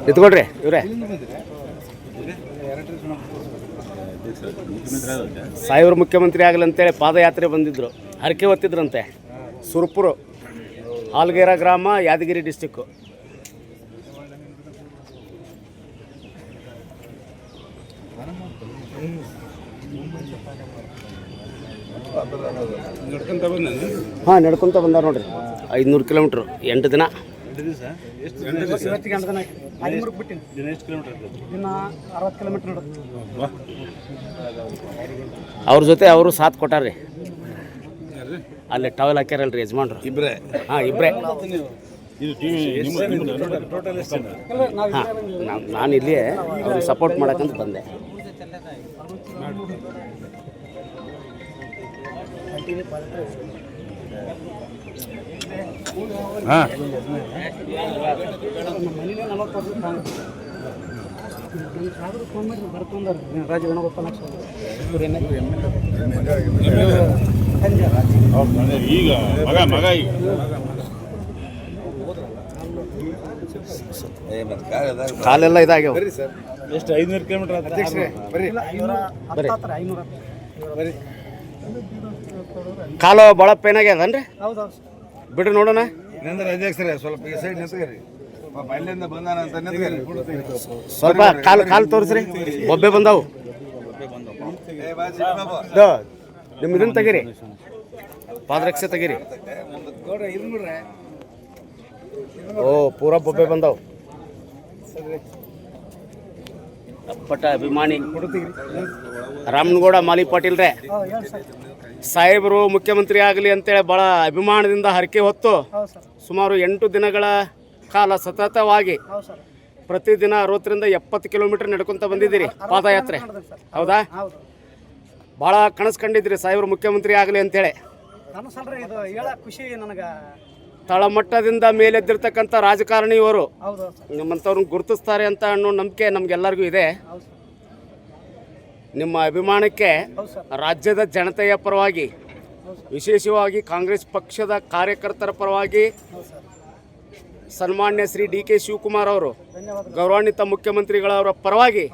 ನಿಂತ್ಕೊಳ್ರಿ ಇವರೇ. ಸಾಹೇಬ್ರು ಮುಖ್ಯಮಂತ್ರಿ ಆಗಲಿ ಅಂತೇಳಿ ಪಾದಯಾತ್ರೆ ಬಂದಿದ್ದರು, ಹರಕೆ ಹೊತ್ತಿದ್ರಂತೆ. ಸುರಪುರ ಹಾಲ್ಗೇರ ಗ್ರಾಮ, ಯಾದಗಿರಿ ಡಿಸ್ಟಿಕ್ಕು. ಹಾಂ, ನಡ್ಕೊತ ಬಂದಾರ ನೋಡ್ರಿ. 500 ಕಿಲೋಮೀಟ್ರು, 8 ದಿನ. ಅವ್ರ ಜೊತೆ ಅವರು ಸಾಥ್ ಕೊಟ್ಟಾರ್ರಿ. ಅಲ್ಲಿ ಟವಲ್ ಹಾಕ್ಯಾರಲ್ರಿ ಯಜಮಾನ್ರು. ಇಬ್ಬರೇ? ಹಾಂ, ಇಬ್ಬರೇ. ಹಾಂ, ನಾನು ಇಲ್ಲಿ ಅವ್ರಿಗೆ ಸಪೋರ್ಟ್ ಮಾಡಕ್ಕಂತ ಬಂದೆ. ಹಾಂ, ಈಗ ಮಗ ಕಾಲೆಲ್ಲ ಇದಾಗ್ಯಾವ. ಎಷ್ಟು 500 ಕಿಲೋಮೀಟರ್? ಕಾಲು ಭಾಳ ಪೇನ್ ಆಗ್ಯದನ್ರಿ? ಬಿಡ್ರಿ ನೋಡೋಣ. ಸ್ವಲ್ಪ ಕಾಲು ತೋರಿಸ್ರಿ. ಬೊಬ್ಬೆ ಬಂದಾವು. ನಿಮ್ಮ ಇದನ್ನ ತೆಗೀರಿ, ಪಾದರಕ್ಷೆ ತೆಗೀರಿ. ಓ, ಪೂರ ಬೊಬ್ಬೆ ಬಂದಾವು. ಅಪ್ಪಟ ಅಭಿಮಾನಿ ರಾಮನಗೌಡ ಮಾಲಿ ಪಾಟೀಲ್ ರೇ, ಸಾಹೇಬರು ಮುಖ್ಯಮಂತ್ರಿ ಆಗಲಿ ಅಂತೇಳಿ ಭಾಳ ಅಭಿಮಾನದಿಂದ ಹರಕೆ ಹೊತ್ತು ಸುಮಾರು 8 ದಿನಗಳ ಕಾಲ ಸತತವಾಗಿ ಪ್ರತಿದಿನ 60ರಿಂದ 70 ಕಿಲೋಮೀಟರ್ ನಡ್ಕೊತ ಬಂದಿದ್ದೀರಿ ಪಾದಯಾತ್ರೆ. ಹೌದಾ? ಭಾಳ ಕನಸು ಕಂಡಿದ್ರಿ ಸಾಹೇಬರು ಮುಖ್ಯಮಂತ್ರಿ ಆಗಲಿ ಅಂತೇಳಿ. ತಳಮಟ್ಟದಿಂದ ಮೇಲೆದ್ದಿರ್ತಕ್ಕಂಥ ರಾಜಕಾರಣಿ ಇವರು. ನಮ್ಮಂಥವ್ರನ್ನ ಗುರುತಿಸ್ತಾರೆ ಅಂತ ಅನ್ನೋ ನಂಬಿಕೆ ನಮಗೆಲ್ಲರಿಗೂ ಇದೆ. ನಿಮ್ಮ ಅಭಿಮಾನಕ್ಕೆ ರಾಜ್ಯದ ಜನತೆಯ ಪರವಾಗಿ, ವಿಶೇಷವಾಗಿ ಕಾಂಗ್ರೆಸ್ ಪಕ್ಷದ ಕಾರ್ಯಕರ್ತರ ಪರವಾಗಿ, ಸನ್ಮಾನ್ಯ ಶ್ರೀ ಡಿ.ಕೆ. ಶಿವಕುಮಾರ್ ಅವರು, ಗೌರವಾನ್ವಿತ ಮುಖ್ಯಮಂತ್ರಿಗಳವರ ಪರವಾಗಿ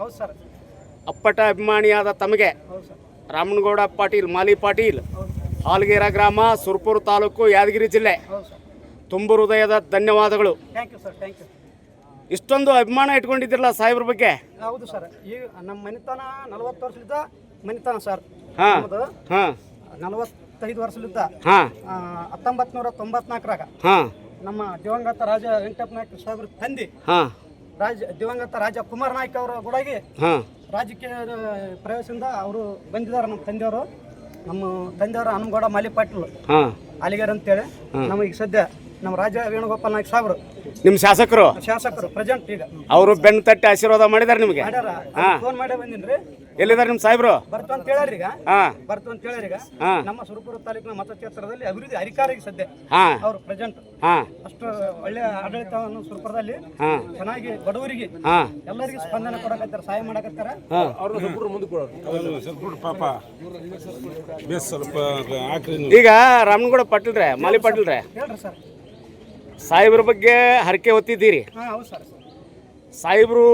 ಅಪ್ಪಟ ಅಭಿಮಾನಿಯಾದ ತಮಗೆ ರಾಮನಗೌಡ ಪಾಟೀಲ್ ಮಾಲಿ ಪಾಟೀಲ್, ಹಾಲ್ಗೇರ ಗ್ರಾಮ, ಸುರಪುರ ತಾಲೂಕು, ಯಾದಗಿರಿ ಜಿಲ್ಲೆ, ತುಂಬ ಹೃದಯದ ಧನ್ಯವಾದಗಳು. ಇಷ್ಟೊಂದು ಅಭಿಮಾನ ಇಟ್ಕೊಂಡಿದ್ದಿರಲ್ಲ ಸಾಹೇಬ್ರ ಬಗ್ಗೆ. ಹೌದು ಸರ್. ಈಗ ನಮ್ಮ ಮನೆತನ 40 ವರ್ಷದಿಂದ ಮನೆತನ ಸರ್. ಹಾಂ ಹಾಂ 45 ವರ್ಷದಿಂದ. ಹಾಂ 1994ರಾಗ ಹಾಂ ನಮ್ಮ ದಿವಂಗತ ರಾಜ ವೆಂಕಟಪ್ಪ ನಾಯ್ಕ ಸಾಹೇಬ್ರ ತಂದೆ ಹಾಂ ದಿವಂಗತ ರಾಜ ಕುಮಾರ್ ನಾಯ್ಕ ಅವರ ಕೂಡಾಗಿ ಹಾಂ ರಾಜಕೀಯ ಪ್ರವೇಶದಿಂದ ಅವರು ಬಂದಿದ್ದಾರೆ. ನಮ್ಮ ತಂದೆಯವರು, ಹನುಮಗೌಡ ಮಾಲಿ ಪಾಟೀಲ್ ಹಾಂ ಅಲಿಗರ್ ಅಂತೇಳಿ. ನಮಗೆ ಈಗ ಸದ್ಯ ನಮ್ಮ ರಾಜ ವೇಣುಗೋಪಾಲ್ ನಾಯ್ಕ ಸಾಹೇಬ್ರು ನಿಮ್ಮ ಶಾಸಕರು ಪ್ರೆಸೆಂಟ್ ಈಗ ಅವರು ಬೆನ್ನು ತಟ್ಟಿ ಆಶೀರ್ವಾದ ಮಾಡಿದಾರೆ ನಿಮಗೆ. ಫೋನ್ ಮಾಡೇ ಬಂದಿನ್ರಿ. ಎಲ್ಲಿದ್ದಾರೆ ನಿಮ್ಮ ಸಾಹೇಬ್ರು? ಬರ್ತು ಅಂತ ಹೇಳ್ಯಾರ ಈಗ. ಬರ್ತು ಅಂತ ಹೇಳ್ಯಾರ ಈಗ. ಹಾಂ, ನಮ್ಮ ಸುರಪುರ ತಾಲೂಕಿನ ಮತಕ್ಷೇತ್ರದಲ್ಲಿ ಅಭಿವೃದ್ಧಿ ಅಧಿಕಾರಿಗೆ ಸದ್ಯ ಹಾಂ ಅವರು ಪ್ರೆಸೆಂಟ್. ಹಾಂ, ಅಷ್ಟು ಒಳ್ಳೆ ಆಡಳಿತವನ್ನು ಸುರಪುರದಲ್ಲಿ ಹಾಂ ಚೆನ್ನಾಗಿ ಬಡವರಿಗೆ ಹಾಂ ಎಲ್ಲರಿಗೂ ಸ್ಪಂದನೆ ಕೊಡಕತ್ತಾರ, ಸಹಾಯ ಮಾಡಕತ್ತಾರ. ಈಗ ರಾಮನಗೌಡ ಪಾಟೀಲ್ರೆ, ಮಾಲಿ ಪಾಟೀಲ್ರೆ, ಹೇಳ್ರಿ ಸರ್. ಸಾಹೇಬ್ರ ಬಗ್ಗೆ ಹರಕೆ ಹೊತ್ತಿದ್ದೀರಿ. ಹೌದು ಸರ್. ಸಾಹೇಬ್ರು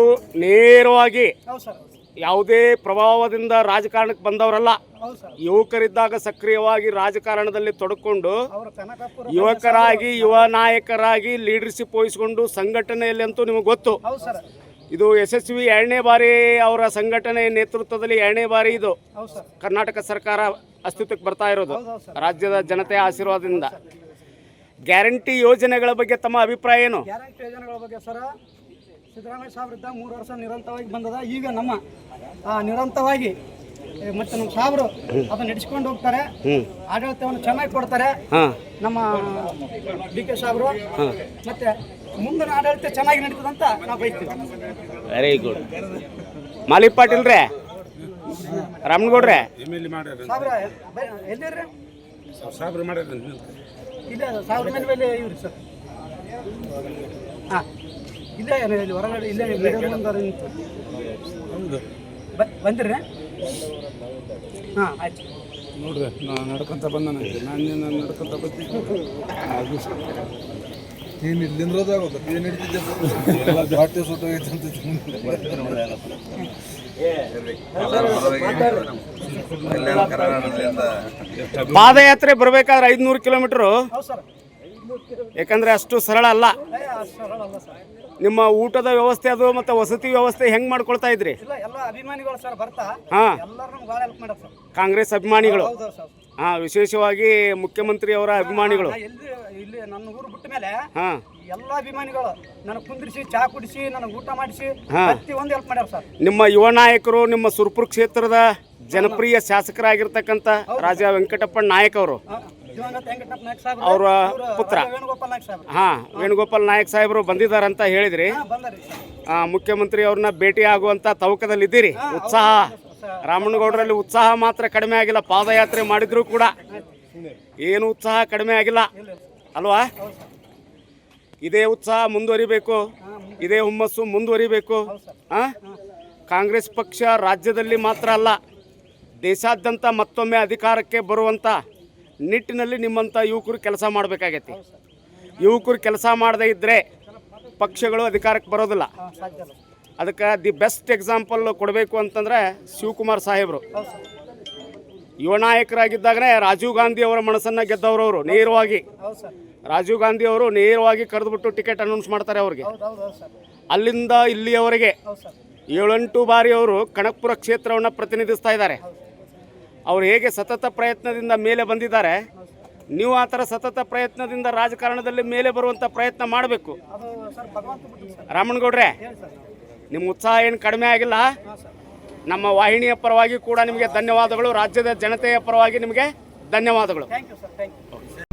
ನೇರವಾಗಿ ಹೌದು ಸರ್. ಯಾವುದೇ ಪ್ರಭಾವದಿಂದ ರಾಜಕಾರಣಕ್ಕೆ ಬಂದವರಲ್ಲ. ಹೌದು ಸರ್. ಯುವಕರಿದ್ದಾಗ ಸಕ್ರಿಯವಾಗಿ ರಾಜಕಾರಣದಲ್ಲಿ ತೊಡಕೊಂಡು ಅವರು ಕನಕಪುರ ಯುವಕರಾಗಿ, ಯುವ ನಾಯಕರಾಗಿ ಲೀಡರ್ಶಿಪ್ ವಹಿಸಿಕೊಂಡು ಸಂಘಟನೆಯಲ್ಲಿ ಅಂತೂ ನಿಮಗೆ ಗೊತ್ತು. ಹೌದು ಸರ್. ಇದು ಯಶಸ್ವಿ 2ನೇ ಬಾರಿ ಅವರ ಸಂಘಟನೆ ನೇತೃತ್ವದಲ್ಲಿ 2ನೇ ಬಾರಿ ಇದು ಹೌದು ಸರ್ ಕರ್ನಾಟಕ ಸರ್ಕಾರ ಅಸ್ತಿತ್ವಕ್ಕೆ ಬರ್ತಾ ಇರೋದು. ಹೌದು ಸರ್. ರಾಜ್ಯದ ಜನತೆಯ ಆಶೀರ್ವಾದದಿಂದ. ಗ್ಯಾರಂಟಿ ಯೋಜನೆಗಳ ಬಗ್ಗೆ ತಮ್ಮ ಅಭಿಪ್ರಾಯ ಏನು? ಗ್ಯಾರಂಟಿ ಯೋಜನೆಗಳ ಬಗ್ಗೆ ಸರ್, ಸಿದ್ದರಾಮಯ್ಯ ಸಾಹೇಬ್ರಿದ್ದ 3 ವರ್ಷ ನಿರಂತರವಾಗಿ ಬಂದದ. ಈಗ ನಮ್ಮ ನಿರಂತರವಾಗಿ ಮತ್ತೆ ನಮ್ಮ ಸಾಹೇಬರು ಅದನ್ನ ನಡೆಸ್ಕೊಂಡು ಹೋಗ್ತಾರೆ. ಆಡಳಿತವನ್ನು ಚೆನ್ನಾಗಿ ಕೊಡ್ತಾರೆ ನಮ್ಮ ಡಿ.ಕೆ. ಸಾಹೇಬರು. ಮತ್ತೆ ಮುಂದಿನ ಆಡಳಿತ ಚೆನ್ನಾಗಿ ನಡೀತದಂತ ನಾವು ಬಯಸ್ತೀವಿ. Very good. ಮಾಲಿ ಪಾಟೀಲ್ರೇ, ರಾಮನಗೌಡ್ರೆ, ಸಾಹೇಬ್ರ ಎಲ್ಲಿರ್ರಿ? ಸಾಹೇಬ್ರು ಮಾಡ್ಯಾರ ಇಲ್ಲ, ಸಾಹೇಬ್ರ ಮೇಲೆ ಇವ್ರಿ ಸರ್. ಹಾಂ, ಇಲ್ಲೇ ಇಲ್ಲಿ ಹೊರಗಡೆ ಇಲ್ಲೇ ಬಂದಿರ್ರಿ? ಹಾಂ, ಆಯ್ತು ನೋಡ್ರಿ. ನಾನು ನಡ್ಕೊಂತ ಬಂದ, ನಾನು ನಡ್ಕೊಂತ ಬರ್ತೀನಿ. ಏನು ಇಲ್ಲಿಂದ್ರದಾಗೋದು ಏನು ಹಿಡಿತಿದ್ದೆ ಬಾಟೆ ಸುಟ್ಟೋಗೈತೆ ಅಂತ ಪಾದಯಾತ್ರೆ ಬರಬೇಕಾದ್ರೆ 500 ಕಿಲೋಮೀಟರು, ಹೌದು ಸರ್. ಯಾಕಂದ್ರೆ ಅಷ್ಟು ಸರಳ ಅಲ್ಲ. ಸರಳ ಅಲ್ಲ ಸರ್. ನಿಮ್ಮ ಊಟದ ವ್ಯವಸ್ಥೆ ಅದು ಮತ್ತೆ ವಸತಿ ವ್ಯವಸ್ಥೆ ಹೆಂಗ್ ಮಾಡ್ಕೊಳ್ತಾ ಇದ್ರಿ? ಇಲ್ಲ ಎಲ್ಲ ಅಭಿಮಾನಿಗಳು ಸರ್ ಬರ್ತಾ ಹಾ, ಎಲ್ಲರೂ ನಮ್ಗೆ ಭಾಳ ಹೆಲ್ಪ್ ಮಾಡ್ಯಾರ ಸರ್. ಕಾಂಗ್ರೆಸ್ ಅಭಿಮಾನಿಗಳು. ಹೌದು ಸರ್. ಹಾ, ವಿಶೇಷವಾಗಿ ಮುಖ್ಯಮಂತ್ರಿ ಅವರ ಅಭಿಮಾನಿಗಳು. ಇಲ್ಲಿ ನನ್ನ ಊರು ಬಿಟ್ಟ ಮೇಲೆ ಹಾ, ಎಲ್ಲ ಅಭಿಮಾನಿಗಳು ನನಗೆ ಕುಂದ್ರಿಸಿ ಚಾ ಕುಡಿಸಿ ನನಗೆ ಊಟ ಮಾಡಿಸಿ ಹಾ. ಪ್ರತಿಯೊಂದು ಹೆಲ್ಪ್ ಮಾಡ್ಯಾರ ಸರ್. ನಿಮ್ಮ ಯುವ ನಾಯಕರು, ನಿಮ್ಮ ಸುರಪುರ ಕ್ಷೇತ್ರದ ಜನಪ್ರಿಯ ಶಾಸಕರಾಗಿರ್ತಕ್ಕಂಥ ರಾಜಾ ವೆಂಕಟಪ್ಪಣ್ಣ ನಾಯಕ್ ಅವರು, ದಿವಂಗತ ವೆಂಕಟಪ್ಪ ನಾಯಕ್ ಸಾಹೇಬ್ರು, ಅವರ ಅವ್ರ ಪುತ್ರ ವೇಣುಗೋಪಾಲ್ ನಾಯಕ್ ಸಾಹೇಬ್ರು. ಹಾ, ವೇಣುಗೋಪಾಲ್ ನಾಯಕ್ ಸಾಹೇಬರು ಬಂದಿದ್ದಾರಂತ ಹೇಳಿದ್ರಿ. ಬಂದರಿ ಮುಖ್ಯಮಂತ್ರಿ ಅವ್ರನ್ನ ಭೇಟಿ ಆಗುವಂತ ತವಕದಲ್ಲಿ ಇದ್ದೀರಿ. ಉತ್ಸಾಹ ರಾಮಣ್ಣಗೌಡರಲ್ಲಿ ಉತ್ಸಾಹ ಮಾತ್ರ ಕಡಿಮೆ ಆಗಿಲ್ಲ. ಪಾದಯಾತ್ರೆ ಮಾಡಿದ್ರು ಕೂಡ ಏನು ಉತ್ಸಾಹ ಕಡಿಮೆ ಆಗಿಲ್ಲ ಅಲ್ವಾ? ಇದೇ ಉತ್ಸಾಹ ಮುಂದುವರಿಬೇಕು, ಇದೇ ಹುಮ್ಮಸ್ಸು ಮುಂದುವರಿಬೇಕು. ಕಾಂಗ್ರೆಸ್ ಪಕ್ಷ ರಾಜ್ಯದಲ್ಲಿ ಮಾತ್ರ ಅಲ್ಲ, ದೇಶಾದ್ಯಂತ ಮತ್ತೊಮ್ಮೆ ಅಧಿಕಾರಕ್ಕೆ ಬರುವಂಥ ನಿಟ್ಟಿನಲ್ಲಿ ನಿಮ್ಮಂಥ ಯುವಕರು ಕೆಲಸ ಮಾಡಬೇಕಾಗೈತಿ. ಯುವಕರು ಕೆಲಸ ಮಾಡದೇ ಇದ್ದರೆ ಪಕ್ಷಗಳು ಅಧಿಕಾರಕ್ಕೆ ಬರೋದಿಲ್ಲ. ಸಾಧ್ಯ ಇಲ್ಲ. ಅದಕ್ಕೆ ದಿ ಬೆಸ್ಟ್ ಎಕ್ಸಾಂಪಲ್ ಕೊಡಬೇಕು ಅಂತಂದರೆ ಶಿವಕುಮಾರ್ ಸಾಹೇಬರು ಯುವ ನಾಯಕರಾಗಿದ್ದಾಗನೇ ರಾಜೀವ್ ಗಾಂಧಿ ಅವರ ಮನಸ್ಸನ್ನು ಗೆದ್ದವರು. ಅವರು ನೇರವಾಗಿ ಹೌದು ಸರ್. ರಾಜೀವ್ ಗಾಂಧಿ ಅವರು ನೇರವಾಗಿ ಕರೆದುಬಿಟ್ಟು ಟಿಕೆಟ್ ಅನೌನ್ಸ್ ಮಾಡ್ತಾರೆ ಅವ್ರಿಗೆ. ಹೌದು ಹೌದು ಹೌದು ಸರ್. ಅಲ್ಲಿಂದ ಇಲ್ಲಿಯವರೆಗೆ ಹೌದು ಸರ್. 7-8 ಬಾರಿ ಅವರು ಕನಕಪುರ ಕ್ಷೇತ್ರವನ್ನು ಪ್ರತಿನಿಧಿಸ್ತಾ ಇದ್ದಾರೆ. ಅವರು ಹೇಗೆ ಸತತ ಪ್ರಯತ್ನದಿಂದ ಮೇಲೆ ಬಂದಿದ್ದಾರೆ, ನೀವು ಆ ಥರ ಸತತ ಪ್ರಯತ್ನದಿಂದ ರಾಜಕಾರಣದಲ್ಲಿ ಮೇಲೆ ಬರುವಂಥ ಪ್ರಯತ್ನ ಮಾಡಬೇಕು. ಅದು ಸರ್ ಭಗವಂತ ಬಿಟ್ಟು ಸರ್. ರಾಮಣ್ಣಗೌಡ್ರೆ, ಹೇಳಿ ಸರ್. ನಿಮ್ಮ ಉತ್ಸಾಹ ಏನು ಕಡಿಮೆ ಆಗಿಲ್ಲ. ನಮ್ಮ ವಾಹಿನಿಯ ಪರವಾಗಿ ಕೂಡ ನಿಮಗೆ ಧನ್ಯವಾದಗಳು. ರಾಜ್ಯದ ಜನತೆಯ ಪರವಾಗಿ ನಿಮಗೆ ಧನ್ಯವಾದಗಳು. Thank you sir. Thank you.